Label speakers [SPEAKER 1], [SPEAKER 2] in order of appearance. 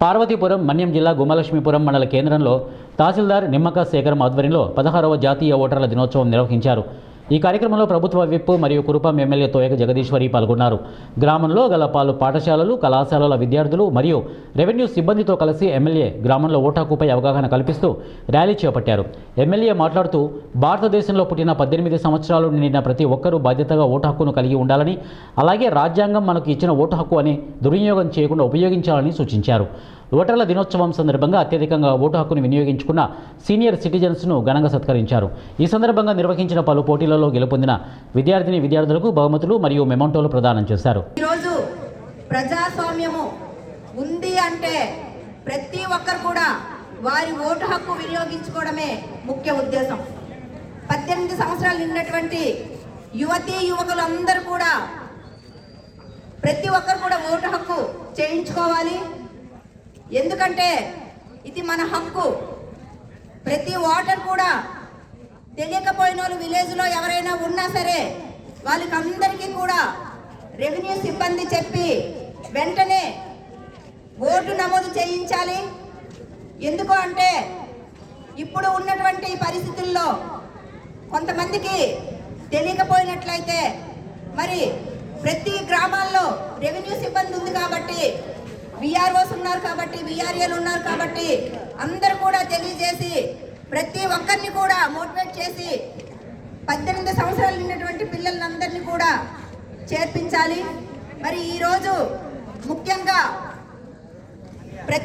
[SPEAKER 1] పార్వతీపురం మన్యం జిల్లా గుమ్మలక్ష్మీపురం మండల కేంద్రంలో తహసీల్దార్ నిమ్మక శేఖరం ఆధ్వర్యంలో 16వ జాతీయ ఓటర్ల దినోత్సవం నిర్వహించారు. ఈ కార్యక్రమంలో ప్రభుత్వ విప్ మరియు కురుపాం ఎమ్మెల్యే తోయక జగదీశ్వరి పాల్గొన్నారు. గ్రామంలో గల పలు పాఠశాలలు, కళాశాలల విద్యార్థులు మరియు రెవెన్యూ సిబ్బందితో కలిసి ఎమ్మెల్యే గ్రామంలో ఓటు హక్కుపై అవగాహన కల్పిస్తూ ర్యాలీ చేపట్టారు. ఎమ్మెల్యే మాట్లాడుతూ భారతదేశంలో పుట్టిన 18 సంవత్సరాలు నిండిన ప్రతి ఒక్కరూ బాధ్యతగా ఓటు హక్కును కలిగి ఉండాలని, అలాగే రాజ్యాంగం మనకు ఇచ్చిన ఓటు హక్కు అని దుర్వినియోగం చేయకుండా ఉపయోగించాలని సూచించారు. ఓటర్ల దినోత్సవం సందర్భంగా అత్యధికంగా ఓటు హక్కును వినియోగించుకున్న సీనియర్ సిటిజన్స్ను ఘనంగా సత్కరించారు. ఈ సందర్భంగా నిర్వహించిన పలు పోటీలలో గెలుపొందిన విద్యార్థులకు బహుమతులు మరియు మెమోంటోలు ప్రదానం చేశారు.
[SPEAKER 2] ఈరోజు ప్రజాస్వామ్యము ఉంది అంటే ప్రతి ఒక్కరు కూడా వారి ఓటు హక్కు వినియోగించుకోవడమే ముఖ్య ఉద్దేశం. 18 సంవత్సరాలు నిండినటువంటి యువతీ యువకులందరూ కూడా ప్రతి ఒక్కరు కూడా ఓటు హక్కు చేయించుకోవాలి. ఎందుకంటే ఇది మన హక్కు. ప్రతి ఓటర్ కూడా తెలియకపోయిన వాళ్ళు విలేజ్లో ఎవరైనా ఉన్నా సరే వాళ్ళకి అందరికీ కూడా రెవెన్యూ సిబ్బంది చెప్పి వెంటనే ఓటు నమోదు చేయించాలి. ఎందుకు అంటే ఇప్పుడు ఉన్నటువంటి పరిస్థితుల్లో కొంతమందికి తెలియకపోయినట్లయితే మరి ప్రతి గ్రామాల్లో రెవెన్యూ సిబ్బంది ఉంది కాబట్టి, విఆర్ఓస్ ఉన్నారు కాబట్టి, విఆర్ఏలు ఉన్నారు కాబట్టి అందరూ కూడా తెలియజేసి ప్రతి ఒక్కరిని కూడా మోటివేట్ చేసి 18 సంవత్సరాలు నిండినటువంటి పిల్లలందరినీ కూడా చేర్పించాలి. మరి ఈరోజు ముఖ్యంగా ప్రతి